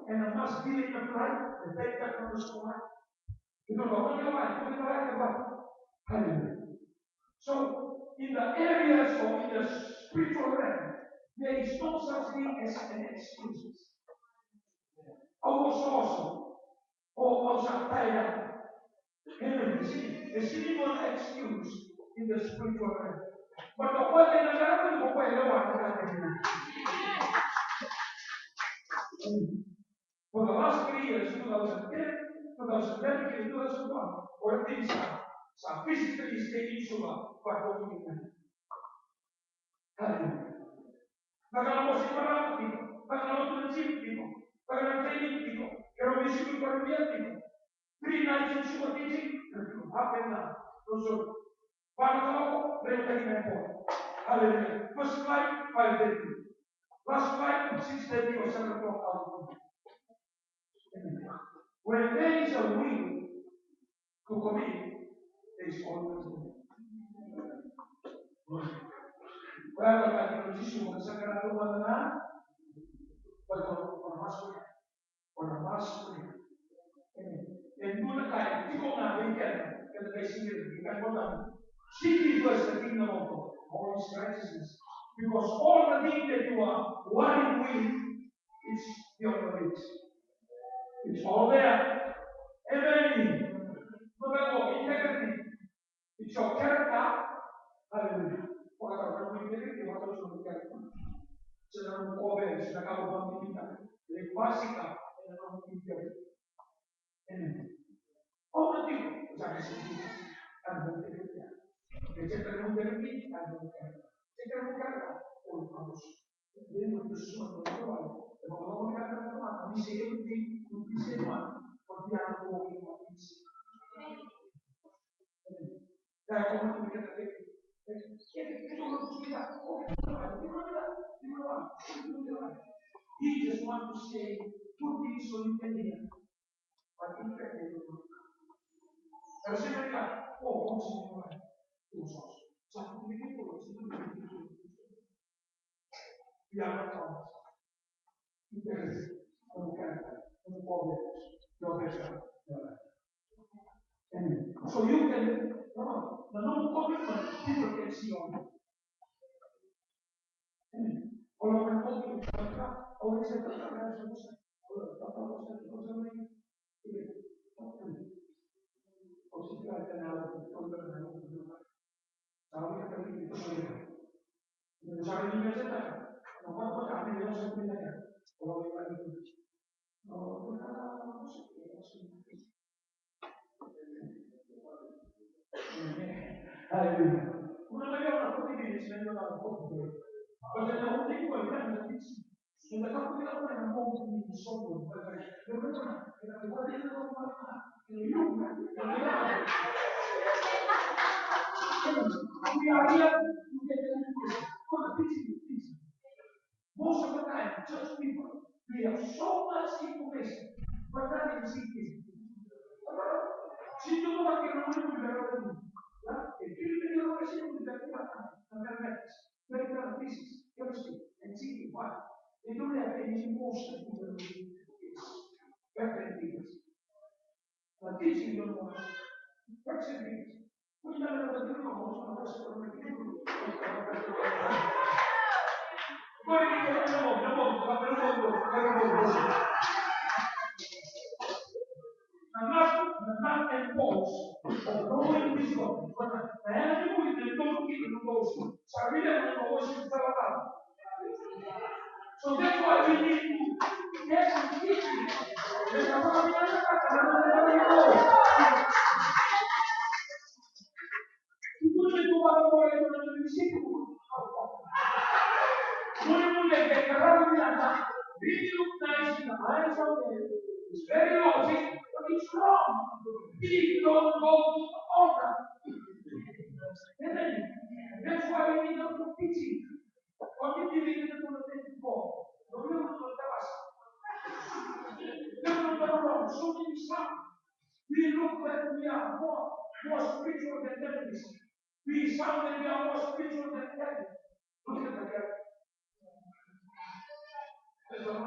and a mass billing applied, and take that from the school. You know, hallelujah. So, in the areas or in the spiritual realm, there is no such thing as an excuse. Our source, or our fire. There's no excuse in the spiritual realm. But the one in the realm, the way no one for the last 3 years, 2010, 2011, 2001, or things are physically staying sober for talking to me. Hallelujah. Bagaimana posisi para people, bagaimana tulisip people, bagaimana training people, kalau misi berkorban people. 3 nights in super teaching, up and down. So, Panama, hallelujah. First flight, 5:30. Last flight, 6:30 or 7 o'clock out. When there is a will to commit, there is always a will. Well, tadi posisi mau sekarang tu mana? Orang masuk. Dan dulu kaya, tidak nak berikan, kalau dari sini berikan kotak. Seek first the kingdom of God, all His righteousness, because all the things that you are worrying with is your knowledge. It's all there. Amen. Remember, integrity. It's your character. Hallelujah. Orang orang integrity, orang orang character. Sedang berkobar, sedang kamu bangun kita. Dari wasikap, dan orang integrity. Amen. All the things jangan sedih, dan integrity. Jadi integrity, dan integrity. Jika bukan, oh harus. Dia bersesuatu dengan orang. Kalau kita katakan, bisa everything, bisa one, tapi yang walking on this. Dan kalau kita katakan, he just want to say good things so you can hear, but in fact they don't. Kalau saya mereka, oh semua orang, satu begitu, biar tahu. Interes, bukan problem, your so you can, the non-commitment people can see on you. Kalau orang mereka, orang saya terkadang susah. Kalau saya ini, kalau kita kenal, kalau kita pergi itu semua. Cara ini saja, apa kami yang saya berikan, kalau kita itu, hallelujah. Una vez una cosa que dice yo la poco. Porque la última vez que me dice, en la parte de la buena no me solo, pero bueno, en la igual de la buena, en el yuga, we are here to get most of the time, church people, we have so much information, but that is it. Si tú no vas a quedar muy liberado, el crimen de la oración de la very crisis, chemistry, and see why. They don't have any emotion in the very things. But teaching you know, perseverance. We never know the emotion of us or the not enforce or knowing this God. The enemy will don't give the emotion. So I really don't know what you tell about. So that's why we need to get some teaching. It's very logic, but it's wrong. We don't go to the altar. That's why we need to teaching. What did you need to do before? The will not tell us. So many some. We look like we are more spiritual than devils. We sound that we are more spiritual than devils. Look at the devil. There's a one.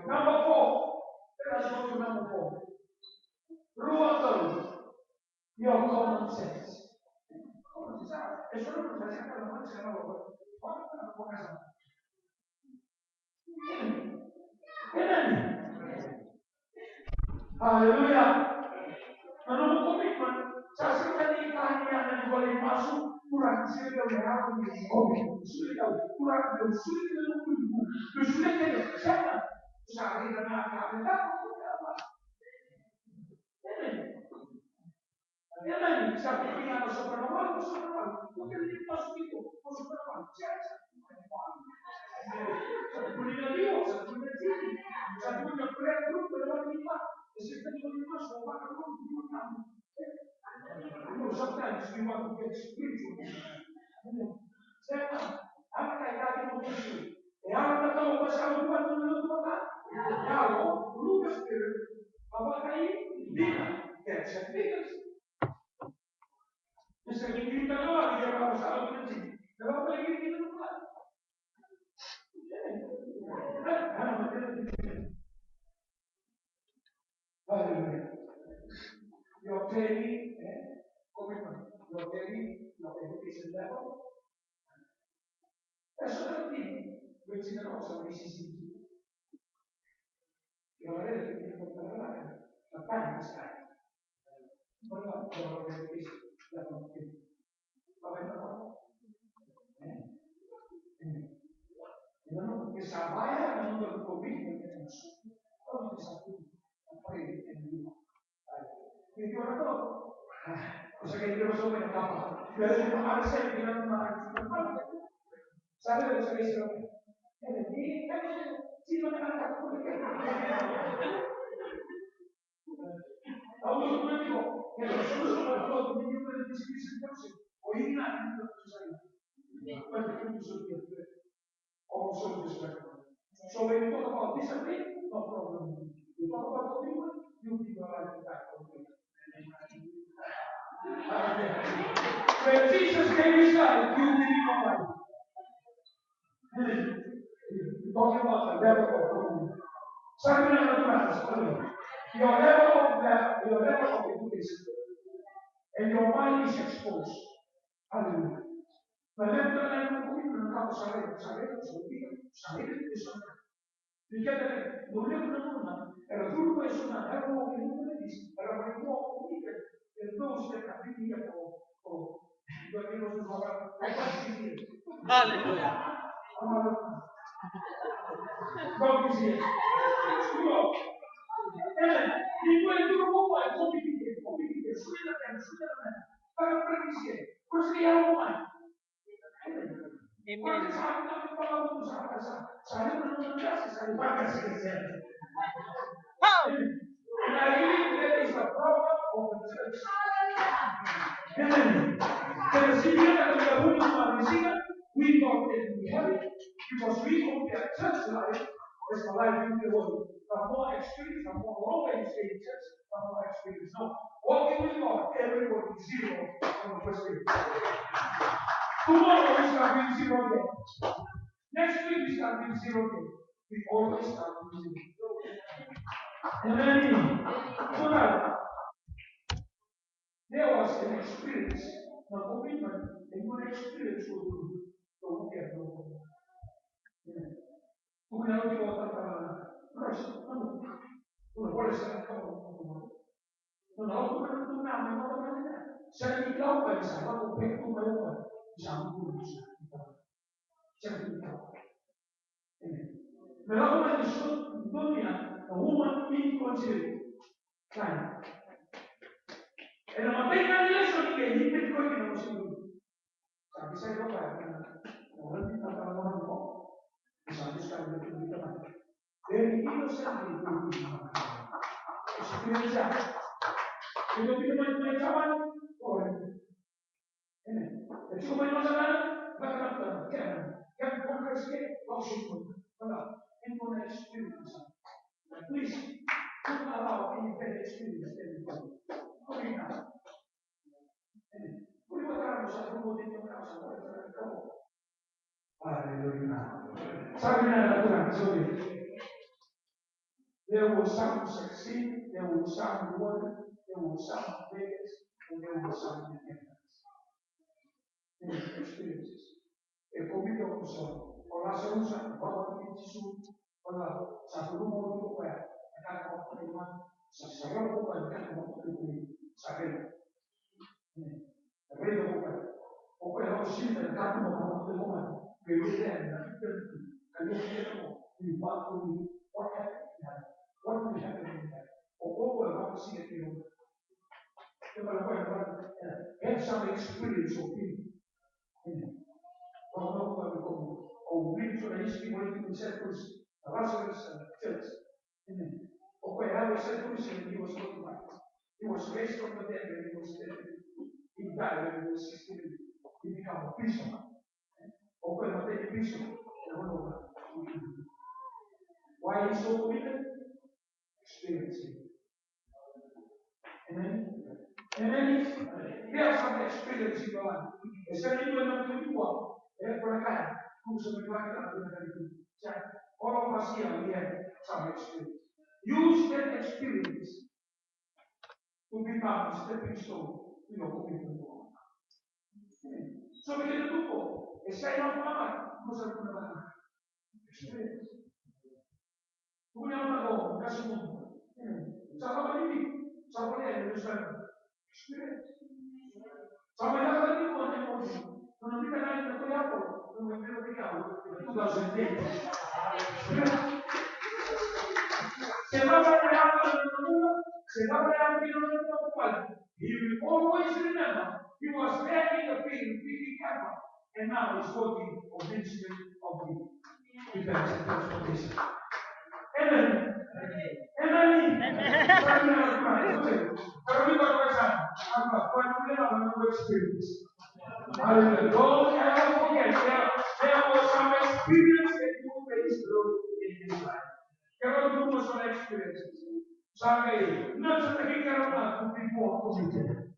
Number 4. Let us go to number 4. Ruang your common sense. Eso es lo que se llama la muerte de la boca. Haleluya. Menurut komitmen, saya sekali tanya yang boleh masuk kurang sulit oleh aku di sulit kurang sulit menunggu sulit jadi siapa? Saya dan apa? Ini siapa yang masuk perempuan? Mungkin dia masuk itu masuk perempuan. Satu punya dia, satu punya sini, satu punya proyek grup berapa lima, satu lima semua orang punya kamu. Sometimes we want to get spiritual. Saya apa kaitannya dengan itu? Yang kita tahu masalah bukan menurut Tuhan. Kalau berubah spirit, apakah ini tidak? Ya, saya tidak. Bisa kita doang dia kalau masalah berhenti. Kalau lagi kita lupa. Hallelujah. Your training, commitment, your training, your education level. That's another thing which is also BCC. Your education level. Porque Samaya não deu comigo, vamos desafio. Jadi orang tu, saya kira masuk banyak apa. Biasa ada saya bilang saya istilah. Jadi kan si mana anak aku tahu semua itu. Kalau semua kalau begitu diskusi terus, oh ini nak saya. Bukan itu sudah. Also disrespectful. So when you talk about discipline, no problem. You talk about commitment, you give your life back to God. When Jesus gave his life, you give your life. You're talking about the level of commitment. Your level of education, and your mind is exposed. Hallelujah. But then commitment comes perché non è una donna, era solo persona, era un uomo che non è visto, era un uomo che per non si è capito perché non si trova alleluia. God is here. In quel gruppo è compito, para predizer. Questo è un umano. Amen. And I believe that is the problem of the church. Amen. The Syrian and the woman of the Syrian, we thought that we have it because we compare church life as the life in the world. The more experience, the more always in church, the more experience. No, walking with God, everybody is zero on the first day. Tomorrow we start with zero again. Next week we start with zero again. We always start with zero. Amen. There was an experience, a commitment, a good experience with you. Don't get no. Kung ano di ko terus, boleh saya kamu. Kalau bukan itu nama namanya, saya tidak tahu saya kalau begitu malu, jangan bisa. Jangan tahu. Melakukan itu dunia, woman influence kan. En la materia de eso que dice que no nos sirve. Tapi saya lupa orang kita orang kok misalnya sekarang itu kita mati. Dari itu sendiri experience itu kita main zaman orang ini. Jadi cuma masalah bagaimana kan progres ke langsung mana itu experience. Please don't allow any bad experience in you. Hallelujah. Sabi na Tuhan, sorry. There were some who succeed, there were some who won, there were some beggars, and there were some dependents. Experiences. E come io so, o la soluzione, quando ti Gesù, quando sa tu mo tu qua, e ka ko ko ma, sa sa ro ko ka ka ko ko sa ke. Vedo come o quella uscita del campo come come che vedendo che io chiedo di quanto di what will happen in that o come va a see it you have some experience of him no o vinto la history political circles Lazarus church o quella circles and he was not he was raised from the dead and he was dead. He died when he was 16. He became a prisoner. Or when he was a prisoner. Why is he so committed? Experiencing. Amen. Amen. There are some experience in your life. Especially when you're doing work. For a kind. Who's a good all of us here, we have some experience. Use that experience to become a stepping stone to your commitment to God. So begitu tuh, saya lama masa pernah experience. Punya apa kasih pun. Sama ini, sama dia berusaha experience. Sama yang tadi pun yang mau nanti kan ada yang apa, yang kita itu dah sendiri. Sebab yang he will always remember he was there in the field picking cattle, and now he's working on the ministry of the transportation. Amen. Amen. Kalau kita baca apa pengalaman experience. Hallelujah. Don't ever forget there was some experience that you faced in this life. Kalau you was some experiences. Sampai not seperti karena to be more committed.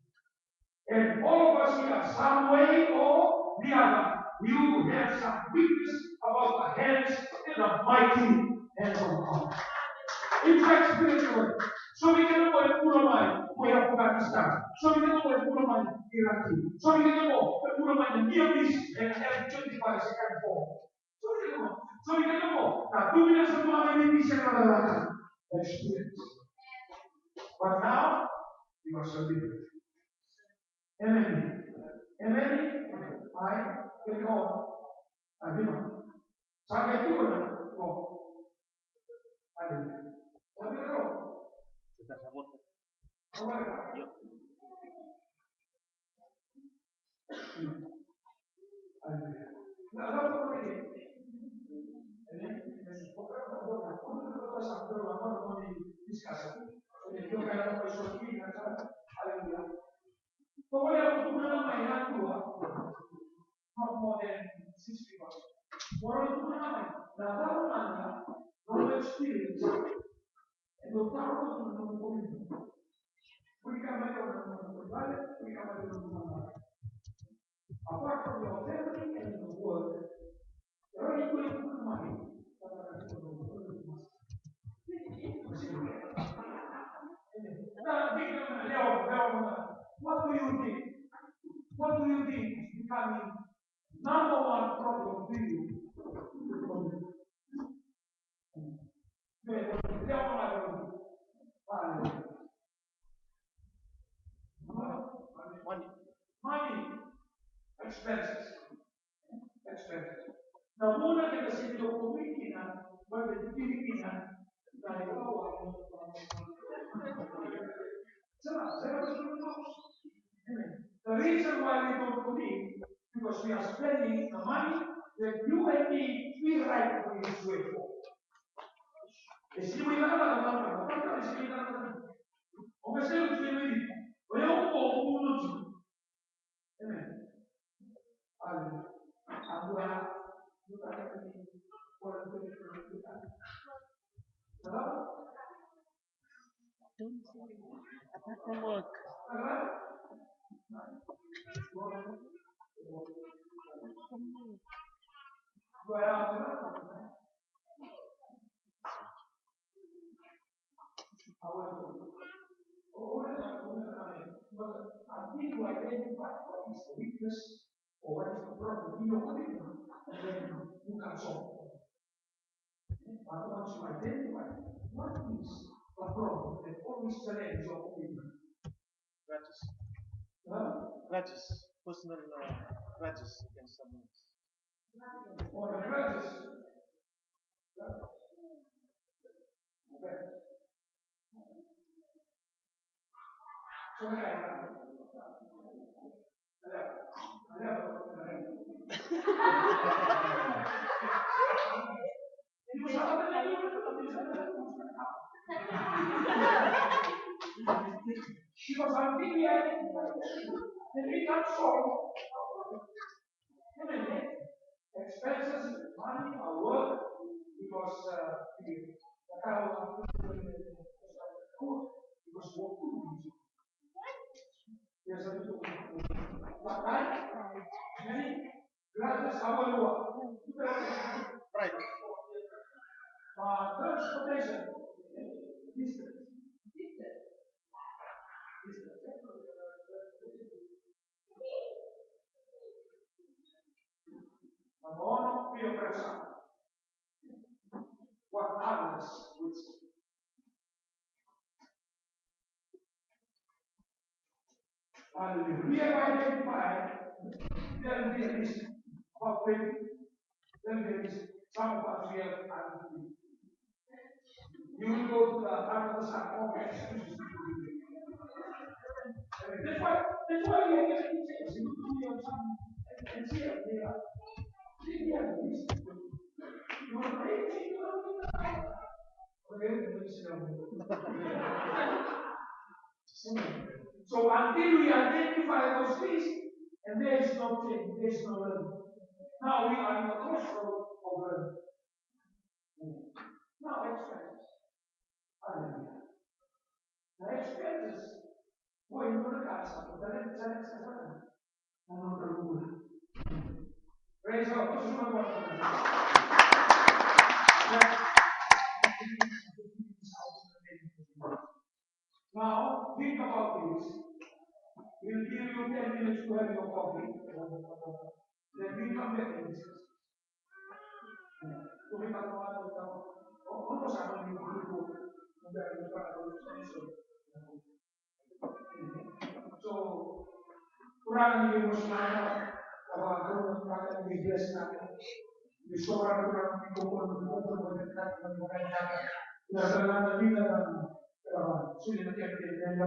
And all of us here, some way or the other, you have some weakness about the hands and the mighty hands of God. It's experiential. So we can go and put on we have Afghanistan. So we can go and put on Iraq. So we can go and put on Near East and have 25 second fall. So we can go. Now, 2 minutes of money, we can experience. But now, you are surviving. Amen. Amen. I will go. Sampai itu kan? Oh. Ada. Sampai itu. Kita sabut. Yuk. Nah, apa lagi? Ini pokoknya sampai lama mau diskusi. Jadi kita kalau mau diskusi dengan haleluya. Pokoknya untuk nama dua, more than 6 people. Orang itu nama, nah tahu mana, no experience, itu tahu itu menunggu itu. Berikan mereka orang berbalik, berikan mereka orang. Apart from your family and the world, orang itu yang menemani. What do you think? What do you think is becoming number one problem to you? Money. Expenses. Na una che si documina, guarda di Filippina, dai bawah. The reason why we don't believe, because we are spending the money that you and me feel right when it's way for. E se noi la guarda, se noi la guarda, come se non ci vedi, vogliamo un po' uno giù. Amen. Allora, allora, Apart from work. Until you identify what is the weakness or what is the problem in your commitment, and then you can solve it. But once you identify what is the problem that always challenges your commitment, grudges. huh? Grudges. Personal grudges against someone else. Or the grudges. Okay. So she was until and we can solve expenses, money, our work, because the car because work too easy. There's a little but many grudges our work. Right. Transportation, distance. Ma non più apprezzato. What others would say. Hallelujah. We have identified, there will be a list of faith. Then there is some of us we have identified. You will go to the heart of the sun, all excuses. That's why we have to change. You have some and see it there. See here, this. You will break it. So until we identify those things, and there is no change, there is no learning. Now we are in the crossroad of learning. Now expenses. Hallelujah. The expenses. Voi non le casa, potete pensare che sia ma non procura. Praise God, questo è una buona cosa. Now, think about this. We'll give you 10 minutes to have your coffee. Then we come back and discuss. Come parlando, non possiamo dire un gruppo, magari non parlo lo stesso. So, kurang dimusnahkan bahwa merupakan bias nabi. Di seorang kurang dikumpul berdekat dengan berdasarkan kita dan sudah terjadi yang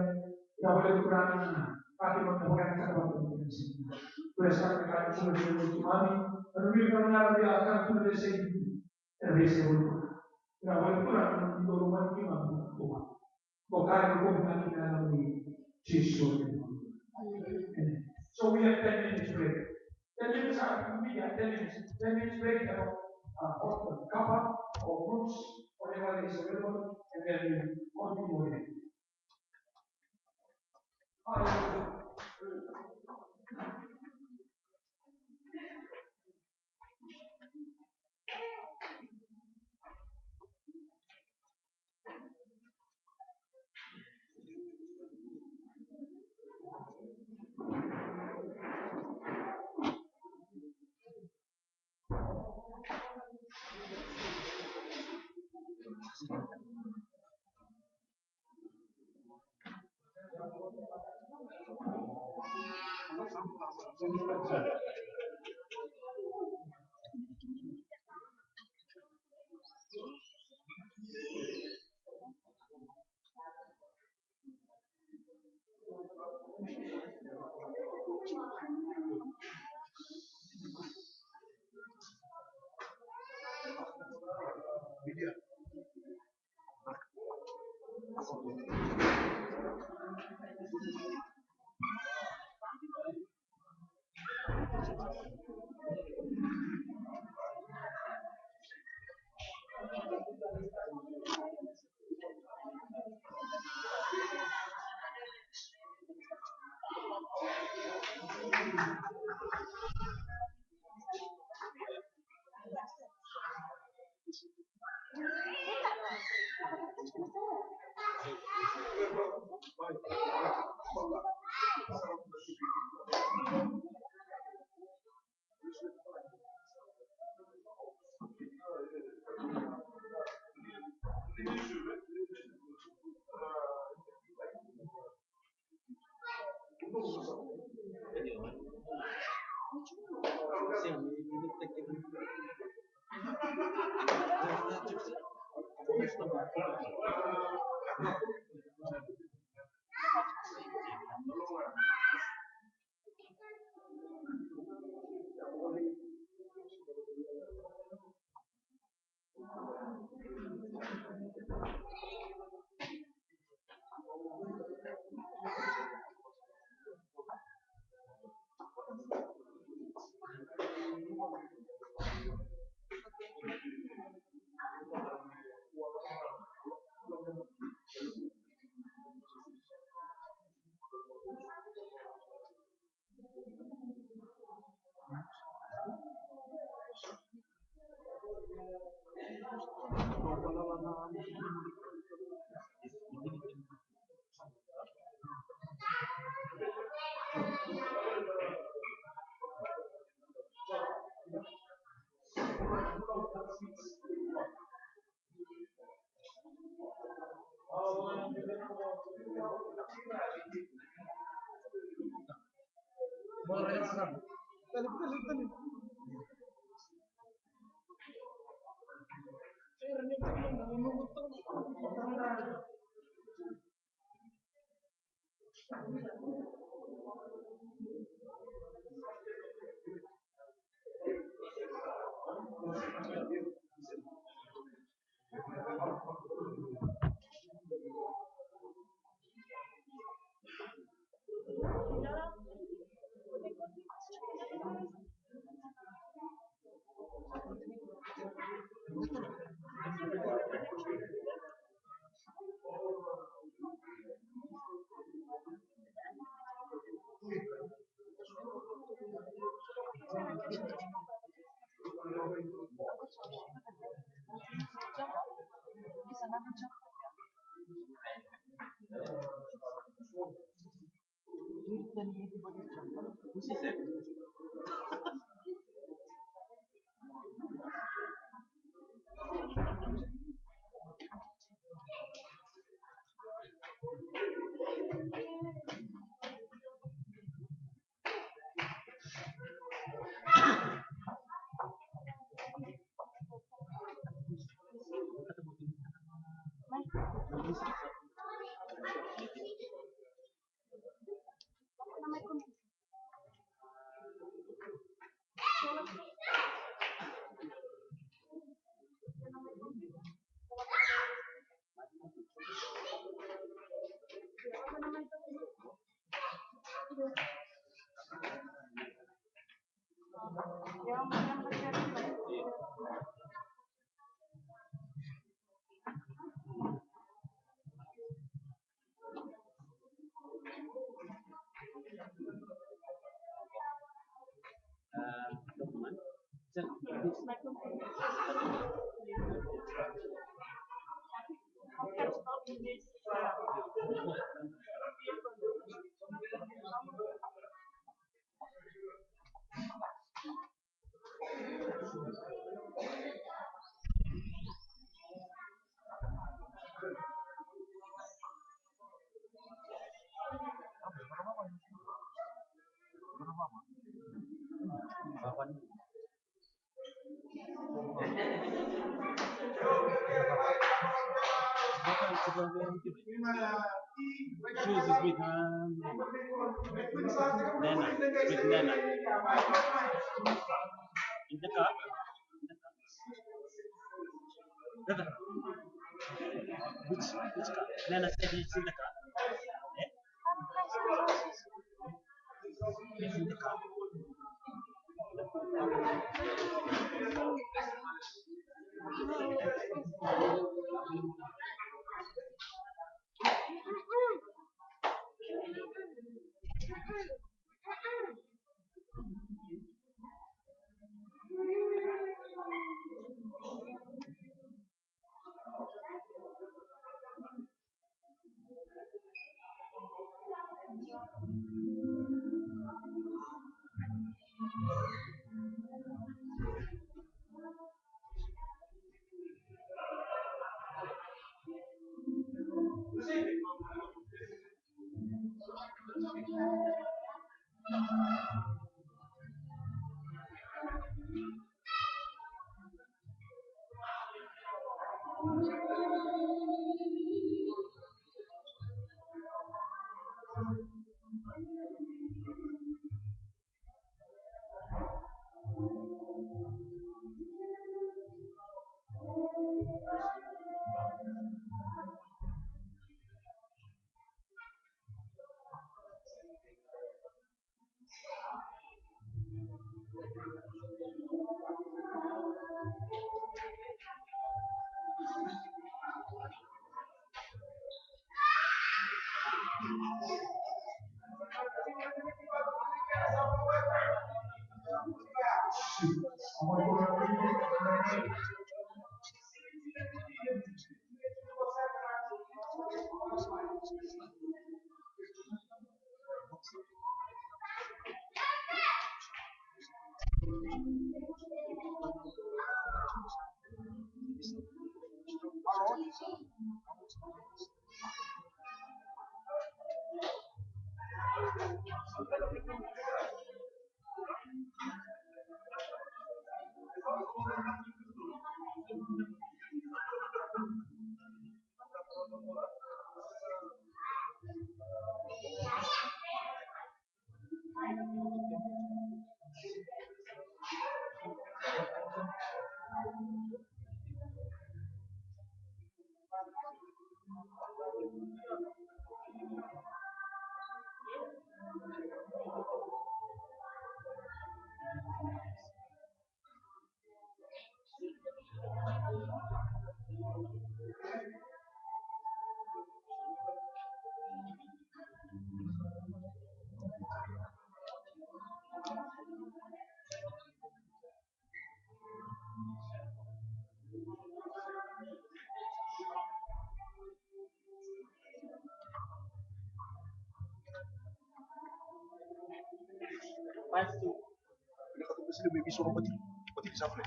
tidak boleh dikurangi. Tapi menemukan kata berdasarkan kata sudah dimusuhkan. Lebih karena dia akan sudah terbiasa dulu. Tidak boleh kurang di rumah kita Tuhan. Bukan hukum kita dalam Yesus. So we have 10 minutes break. 10 minutes are immediate, 10 minutes. 10 minutes break, or kappa, or fruits, whatever is available, and then we continue again. Choose this with Nana. With Nana. In the car. Brother. Which car? Nana said it's in the car. It's in the car. Pinakatapos sila, may miso kapatid. Kapatid sa akin.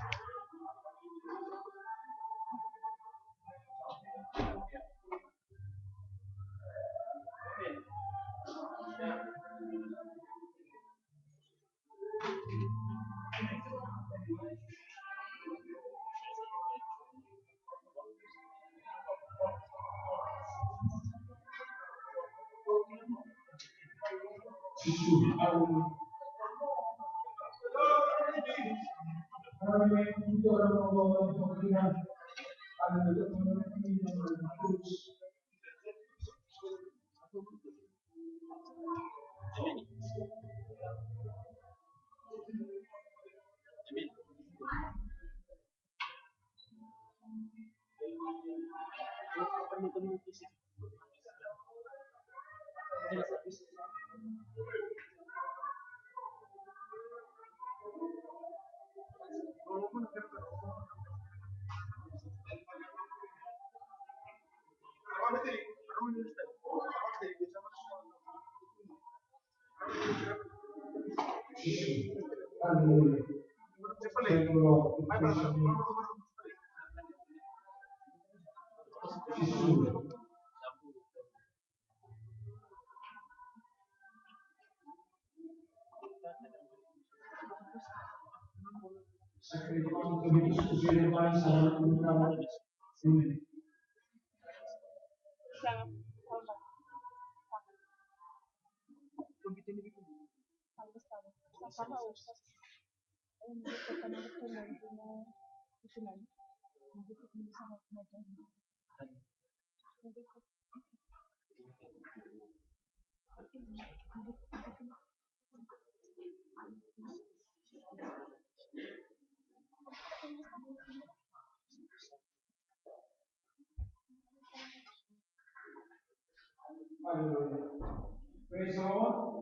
Praise the Lord.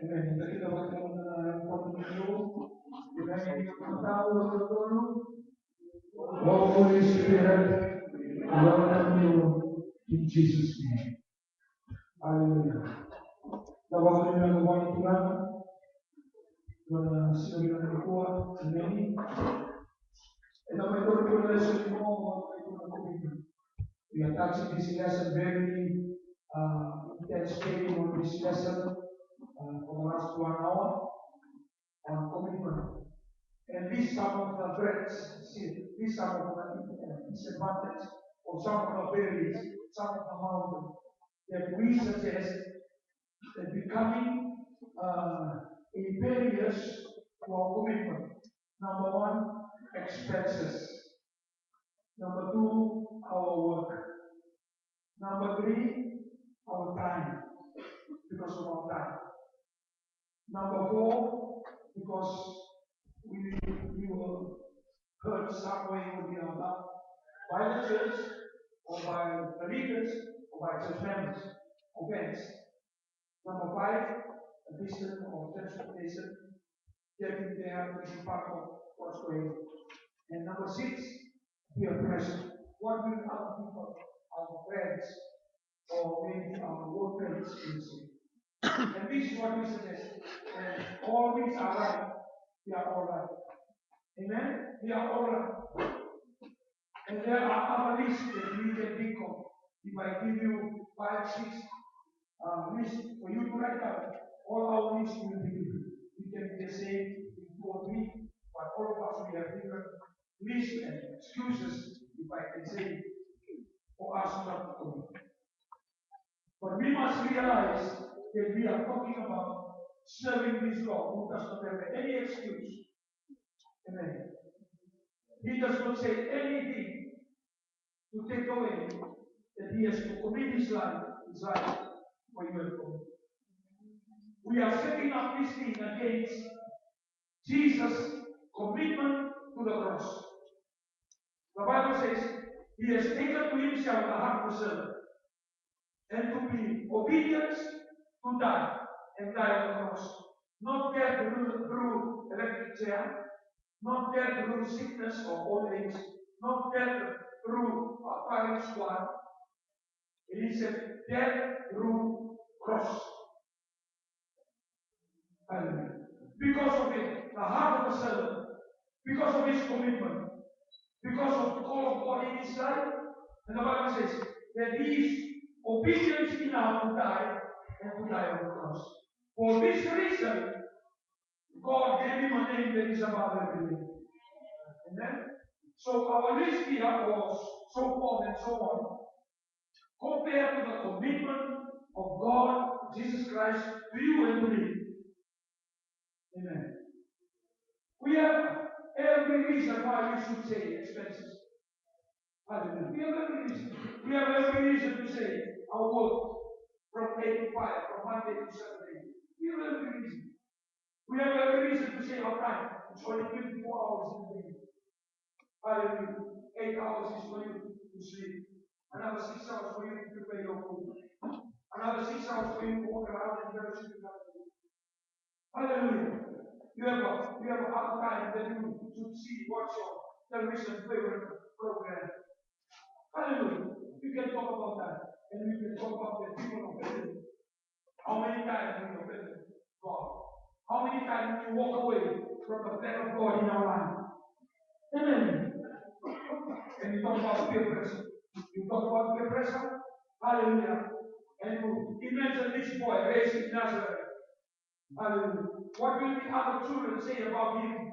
Amen. Kita bertemu dengan Pemilu, dengan yang tahu betul. Holy Spirit, welcome you in Jesus' name. Hallelujah. sinabi ng kuha, sinani. And now my Lord will lesson more what I do not commitment. We are touching this lesson very intense training on this lesson for the last 1 hour on commitment. And these some of the threats, see, these some of the disadvantages of some of the berries, some of the mountains that we suggest that becoming barriers to our commitment. Number one, expenses. Number two, our work. Number three, our time, because of our time. Number four, because we were hurt some way or the other by the church, or by the leaders, or by church members, offense. Number five, a distance or transportation, getting there to be part of God's way. And number six, peer pressure. What will other people, our friends, or maybe our workmates will say? And this is what we suggest. And all things are right. We are all right. Amen? We are all right. And there are other lists that we can think of. If I give you 5, 6 lists for you to write down, all our lists will be different. We can be the same in 2 or 3, but all of us we have different lists and excuses, if I can say, for us not to commit. But we must realize that we are talking about serving this God who does not have any excuse. Amen. He does not say anything to take away that he has to commit his life for you and for me. We are setting up this thing against Jesus' commitment to the cross. The Bible says he has taken to himself the heart of a servant and to be obedient to die and die on the cross. Not death through electric chair, not death through sickness or old age, not death through a firing squad. It is a death through cross. Hallelujah. Because of it, the heart of a servant, because of his commitment, because of the call of God in his life, and the Bible says that he is obedient enough to die and to die on the cross. For this reason, God gave him a name that is above every name. Amen? So our list here was so forth and so on, compared to the commitment of God, Jesus Christ, to you and to me. Amen. We have every reason why we should say expenses. Hallelujah. We have every reason. We have every reason to say our work from 8 to 5, from Monday to Saturday. We have every reason. We have every reason to say our time. It's only 24 hours in the day. Hallelujah. 8 hours is for you to sleep. Another 6 hours for you to prepare your food. Another 6 hours for you to walk around and fellowship with others. Hallelujah. You have other time that you should see, watch your television favorite program. Hallelujah. We can talk about that. And we can talk about the people offended. How many times have we offended God? How many times do we walk away from the plan of God in our life? Amen. And you talk about peer pressure. You talk about peer pressure. Hallelujah. And you imagine this boy raised in Nazareth. Hallelujah. What will the other children say about him?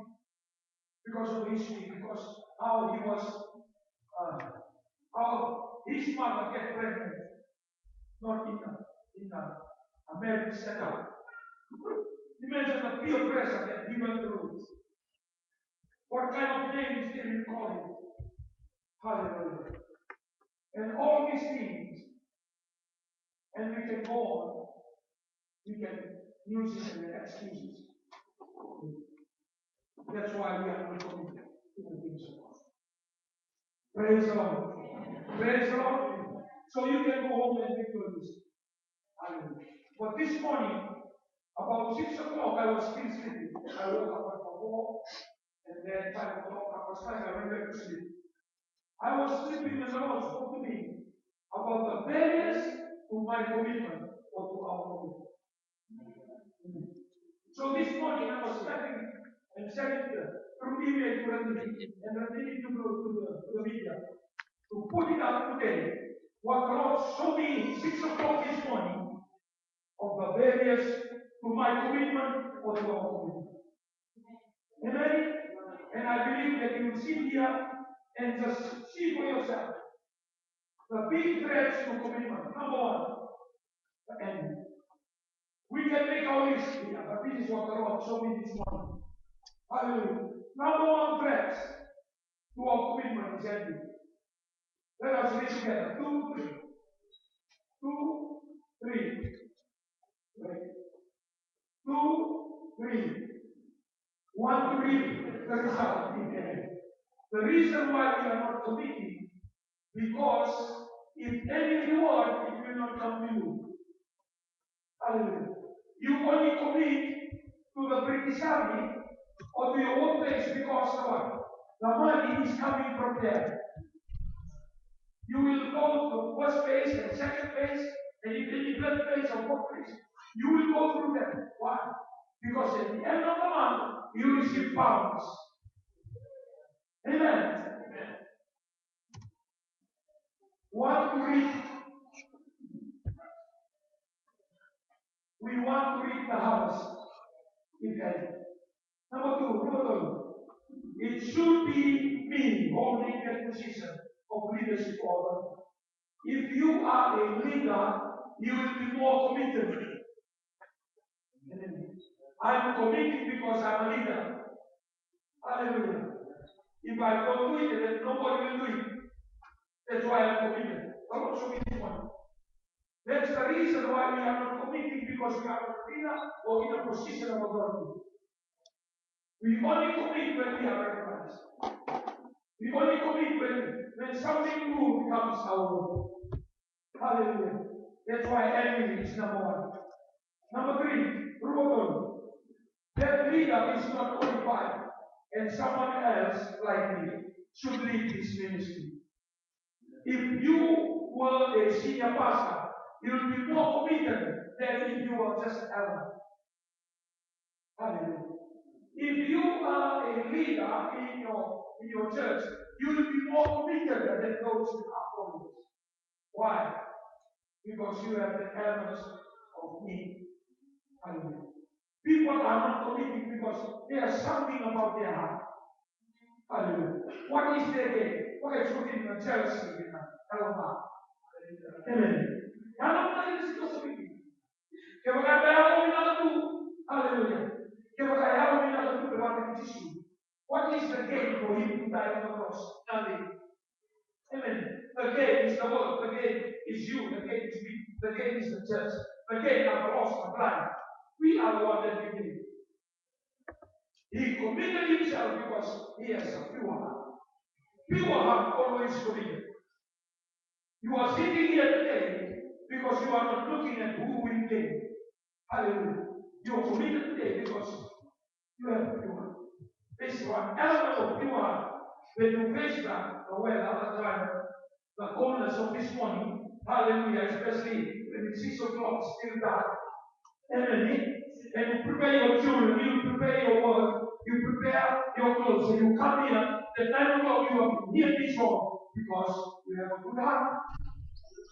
Because of history, because how he was, how his mother get pregnant, not in a American setup. Imagine the peer pressure that he went through. What kind of names did he call him? Hallelujah. And all these things, and we can go on, we can use it as excuses. That's why we are not committed to the things of God. Praise the Lord. Praise the Lord. So you can go home and make your list. Hallelujah. But this morning, about 6 o'clock, I was still sleeping. I woke up at 4, and then 5 o'clock, I was time, I went back to sleep. I was sleeping and the Lord spoke to me about the barriers to my commitment or to our commitment. So this morning I was typing and sending through email to Randy and Randy to the media to put it up today. What the Lord showed me 6 o'clock this morning of the various to my commitment or to our commitment. Amen? And I believe that you will sit here and just see for yourself the big threats to commitment. Number one, the enemy. We can make our list here, but this is what the Lord showed me this morning. Hallelujah. Number one threat to our commitment is enemy. Let us read together. 2, 3. 2, 3. Right. 2, 3. Want to read the result. The reason why we are not committing, because if any reward, it will not come to you. Hallelujah. You only commit to the British Army or to your workplace because what? The money is coming from there. You will go to the first phase and second phase, and if any third phase or fourth phase, you will go through them. Why? Because at the end of the month, you receive pounds. Amen. Want to reach? We want to reach the harvest. If any. Number two, it should be me holding that position of leadership order. If you are a leader, you will be more committed. I'm committed because I'm a leader. Hallelujah. If I don't do it, then nobody will do it. That's why I'm committed. I'm not showing this one. That's the reason why we are not committing, because we are not a leader or in a position of authority. We only commit when we are recognized. We only commit when something new becomes our work. Hallelujah. That's why enemy is number one. Number three, rule. That leader is not qualified, and someone else like me should lead this ministry. If you were a senior pastor, you will be more committed than if you were just an elder. Hallelujah. If you are a leader in your church, you will be more committed than those who are followers. Why? Because you have the elements of me. Hallelujah. People are not committing because there is something about their heart. Hallelujah. What is their game? What is looking at jealousy in them? Amen. Kalau kita di situ seperti ini, kalau kita tahu kita itu, hallelujah. Kalau kita tahu kita itu berbagai Yesus. What is the game for him to die on the cross? Nothing. Amen. The game is the world. The game is you. The game is me. The game is the church. The game are the lost and blind. We are the one that we need. He committed himself because he has a pure heart. Pure heart always committed. You are sitting here today because you are not looking at who will gain. Hallelujah. You are committed today because you have pure heart. This one element of pure heart. When you face that, other time, the coldness of this morning, hallelujah, especially when it's 6 o'clock, still dark. Amen. And you prepare your children, you prepare your work, you prepare your clothes, and you come here, at 9 o'clock you are here this home because you have a good heart.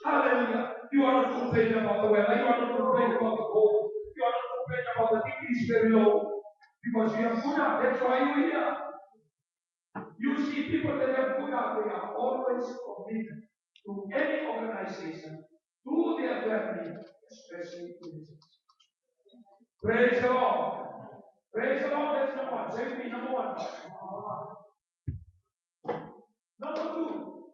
Hallelujah. You are not complaining about the weather, you are not complaining about the cold, you are not complaining about the degree is very low, because you have good heart. That's why you are here. You see people that have good heart, they are always committed to any organization, to their family, especially to the church. Praise the Lord. Praise the Lord. That's number one. Say with me, number one. Number two.